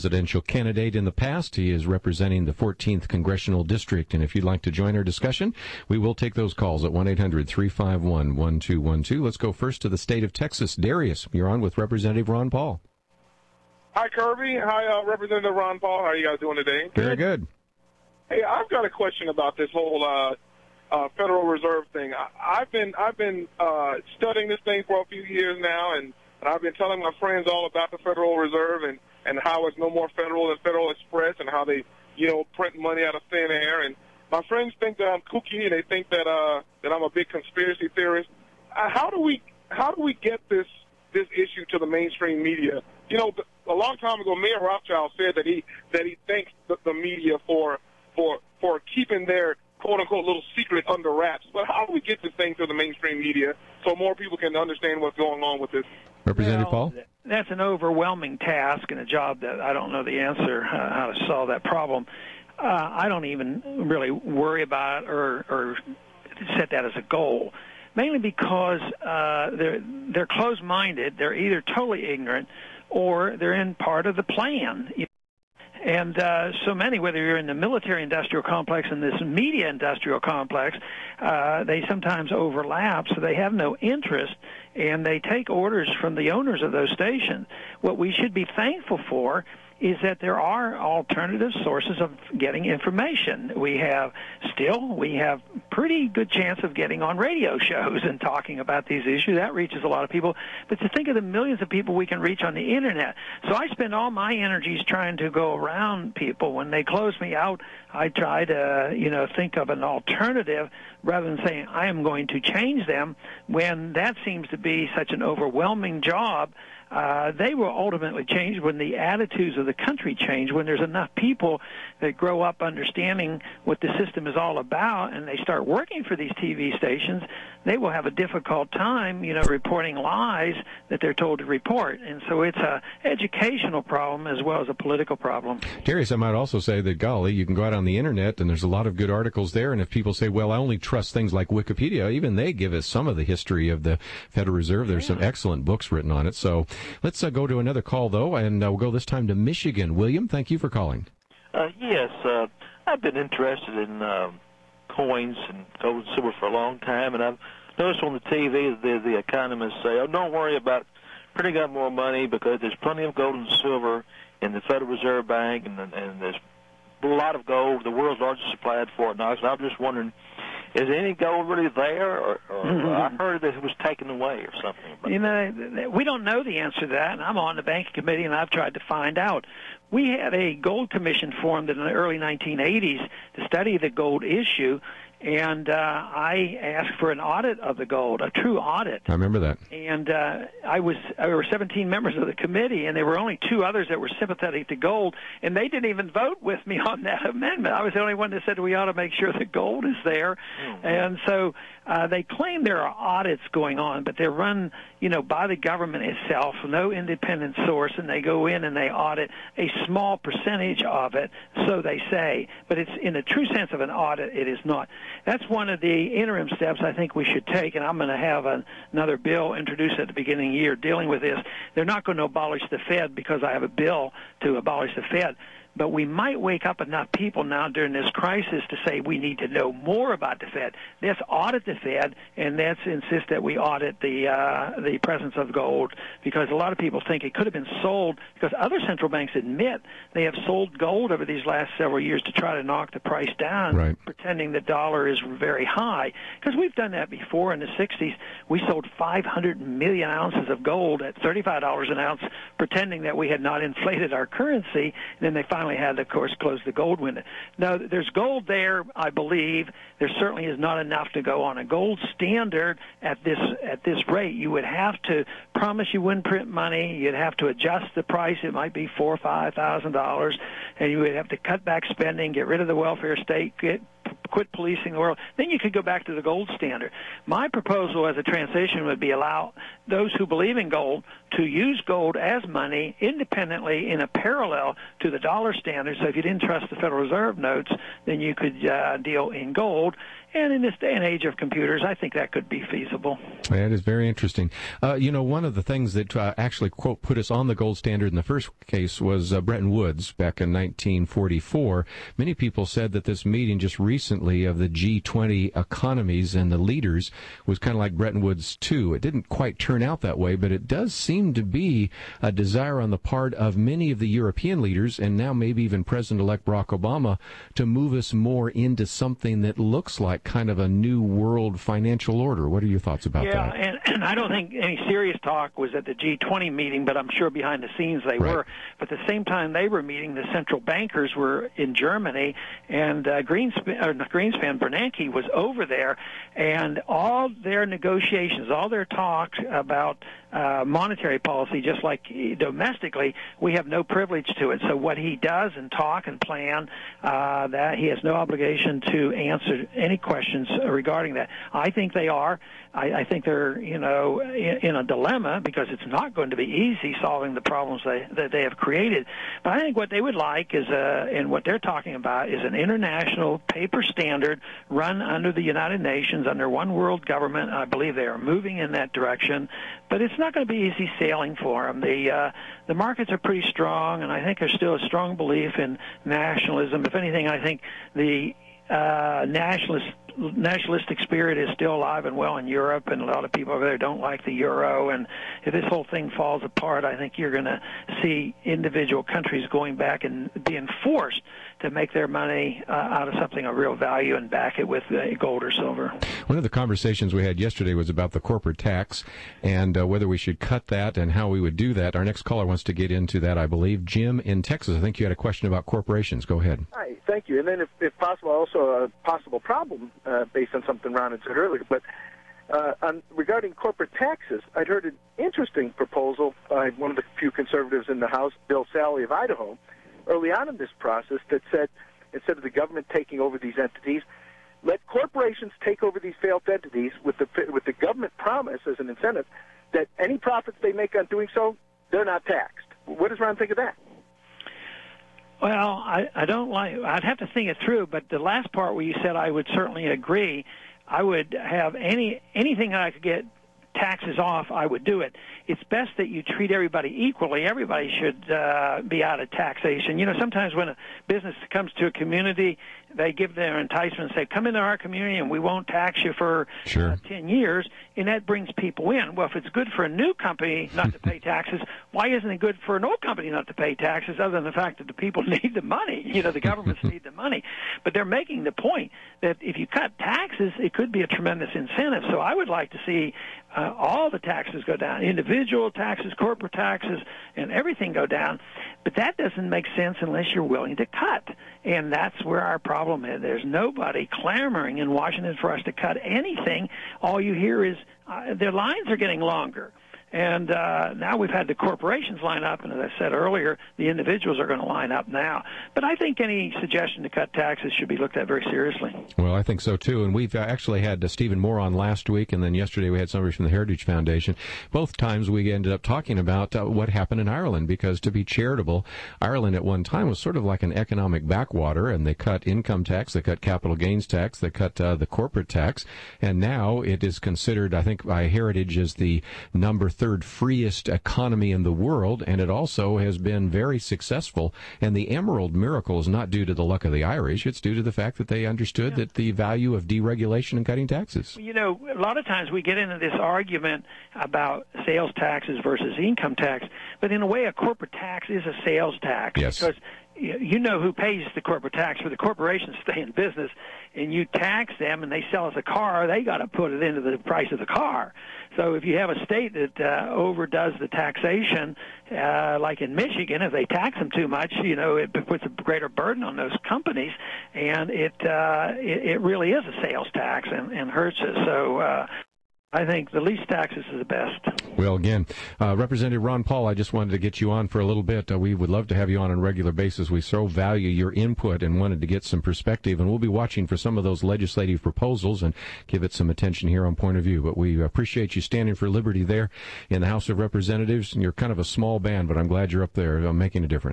presidential candidate in the past. He is representing the 14th Congressional District. And if you'd like to join our discussion, we will take those calls at 1-800-351-1212. Let's go first to the state of Texas. Darius, you're on with Representative Ron Paul. Hi, Kirby. Hi, Representative Ron Paul. How are you guys doing today? Very good. Hey, I've got a question about this whole Federal Reserve thing. I've been studying this thing for a few years now, and I've been telling my friends all about the Federal Reserve and how it's no more federal than Federal Express and how they, print money out of thin air. And my friends think that I'm kooky, and they think that I'm a big conspiracy theorist. How do we get this issue to the mainstream media? A long time ago, Mayor Rothschild said that he thanks the media for keeping their quote-unquote little secret under wraps. But how do we get this thing to the mainstream media so more people can understand what's going on with this? Representative Paul? That's an overwhelming task and a job that I don't know the answer how to solve that problem. I don't even really worry about it or set that as a goal, mainly because they're closed-minded. They're either totally ignorant or they're in part of the plan. And so many, whether you're in the military-industrial complex and this media-industrial complex, they sometimes overlap, so they have no interest, and they take orders from the owners of those stations. What we should be thankful for is that there are alternative sources of getting information. We have pretty good chance of getting on radio shows and talking about these issues. That reaches a lot of people. But to think of the millions of people we can reach on the Internet. So I spend all my energies trying to go around people. When they close me out, I try to, think of an alternative rather than saying I am going to change them when that seems to be such an overwhelming job. They will ultimately change when the attitudes of the country change, when there's enough people that grow up understanding what the system is all about and they start working for these TV stations. They will have a difficult time, reporting lies that they're told to report. And so it's a educational problem as well as a political problem. Darius, I might also say that, golly, you can go out on the Internet and there's a lot of good articles there. And if people say, well, I only trust things like Wikipedia, even they give us some of the history of the Federal Reserve. There's some excellent books written on it. So let's go to another call, though, and we'll go this time to Michigan. William, thank you for calling. Yes, I've been interested in coins and gold and silver for a long time, and I've noticed on the TV the economists say, oh, don't worry about printing out more money because there's plenty of gold and silver in the Federal Reserve Bank, and there's a lot of gold. The world's largest supply at Fort Knox. And I'm just wondering, is any gold really there, or I heard that it was taken away or something? We don't know the answer to that, and I'm on the banking committee, and I've tried to find out. We had a gold commission formed in the early 1980s to study the gold issue, and I asked for an audit of the gold, a true audit. I remember that. And there were 17 members of the committee, and there were only 2 others that were sympathetic to gold, and they didn't even vote with me on that amendment. I was the only one that said we ought to make sure that gold is there. Mm-hmm. And so they claim there are audits going on, but they're run, by the government itself, no independent source, and they go in and they audit a small percentage of it, so they say. But it's in the true sense of an audit, it is not. That's one of the interim steps I think we should take, and I'm going to have another bill introduced at the beginning of the year dealing with this. They're not going to abolish the Fed because I have a bill to abolish the Fed. But we might wake up enough people now during this crisis to say we need to know more about the Fed. Let's audit the Fed, and let's insist that we audit the presence of gold, because a lot of people think it could have been sold, because other central banks admit they have sold gold over these last several years to try to knock the price down, right, pretending the dollar is very high. Because we've done that before in the 60s. We sold 500 million ounces of gold at $35 an ounce, pretending that we had not inflated our currency, and then they finally had, of course, closed the gold window. Now, there's gold there, I believe. There certainly is not enough to go on a gold standard at this rate. You would have to promise you wouldn't print money. You'd have to adjust the price. It might be $4,000 or $5,000, and you would have to cut back spending, get rid of the welfare state, quit policing the world. Then you could go back to the gold standard. My proposal as a transition would be allow those who believe in gold to use gold as money independently in a parallel to the dollar standard. So if you didn't trust the Federal Reserve notes, then you could deal in gold. And in this day and age of computers, I think that could be feasible. That is very interesting. One of the things that actually, quote, put us on the gold standard in the first case was Bretton Woods back in 1944. Many people said that this meeting just recently of the G20 economies and the leaders was kind of like Bretton Woods 2. It didn't quite turn out that way, but it does seem to be a desire on the part of many of the European leaders, and now maybe even President-elect Barack Obama, to move us more into something that looks like kind of a new world financial order. What are your thoughts about that? Yeah, and I don't think any serious talk was at the G20 meeting, but I'm sure behind the scenes they were. But at the same time they were meeting, the central bankers were in Germany, and Greenspan Bernanke was over there, and all their negotiations, all their talks about monetary policy, just like domestically, we have no privilege to it. So what he does and talk and plan, that he has no obligation to answer any questions regarding that. I think they are. I think they're, in a dilemma because it's not going to be easy solving the problems that they have created. But I think what they would like is, and what they're talking about, is an international paper standard run under the United Nations, under one world government. I believe they are moving in that direction. But it's not going to be easy sailing for them. The markets are pretty strong, and I think there's still a strong belief in nationalism. If anything, I think the nationalistic spirit is still alive and well in Europe, and a lot of people over there don't like the euro. And if this whole thing falls apart, I think you're going to see individual countries going back and being forced to make their money out of something of real value and back it with gold or silver. One of the conversations we had yesterday was about the corporate tax and whether we should cut that and how we would do that. Our next caller wants to get into that, I believe. Jim in Texas, I think you had a question about corporations. Go ahead. Hi, thank you. And then, if possible, also a possible problem based on something Ron had said earlier. But regarding corporate taxes, I'd heard an interesting proposal by one of the few conservatives in the House, Bill Sally of Idaho, early on in this process that said, instead of the government taking over these entities, let corporations take over these failed entities with the government promise as an incentive that any profits they make on doing so, they're not taxed. What does Ron think of that? Well, I don't like. I'd have to think it through, but the last part where you said I would certainly agree. I would have anything that I could get taxes off, I would do it. It's best that you treat everybody equally. Everybody should be out of taxation. Sometimes when a business comes to a community, they give their enticement and say, come into our community and we won't tax you for 10 years, and that brings people in. Well, if it's good for a new company not to pay taxes, why isn't it good for an old company not to pay taxes, other than the fact that the people need the money? The governments need the money. But they're making the point that if you cut taxes, it could be a tremendous incentive. So I would like to see all the taxes go down, individual taxes, corporate taxes, and everything go down. But that doesn't make sense unless you're willing to cut. And that's where our problem is. There's nobody clamoring in Washington for us to cut anything. All you hear is their lines are getting longer. And now we've had the corporations line up, and as I said earlier, the individuals are going to line up now. But I think any suggestion to cut taxes should be looked at very seriously. Well, I think so, too. And we've actually had Stephen Moore on last week, and then yesterday we had somebody from the Heritage Foundation. Both times we ended up talking about what happened in Ireland, because to be charitable, Ireland at one time was sort of like an economic backwater, and they cut income tax, they cut capital gains tax, they cut the corporate tax, and now it is considered, I think, by Heritage as the number third freest economy in the world, and it also has been very successful. And the Emerald miracle is not due to the luck of the Irish. It's due to the fact that they understood that the value of deregulation and cutting taxes. A lot of times we get into this argument about sales taxes versus income tax, but in a way a corporate tax is a sales tax. Yes. Because you know who pays the corporate tax. For the corporations stay in business, and you tax them, and they sell us a car, they got to put it into the price of the car. So if you have a state that overdoes the taxation, like in Michigan, if they tax them too much, it puts a greater burden on those companies, and it really is a sales tax and hurts us. So I think the least taxes is the best. Well, again, Representative Ron Paul, I just wanted to get you on for a little bit. We would love to have you on a regular basis. We so value your input and wanted to get some perspective, and we'll be watching for some of those legislative proposals and give it some attention here on Point of View. But we appreciate you standing for liberty there in the House of Representatives. And you're kind of a small band, but I'm glad you're up there making a difference.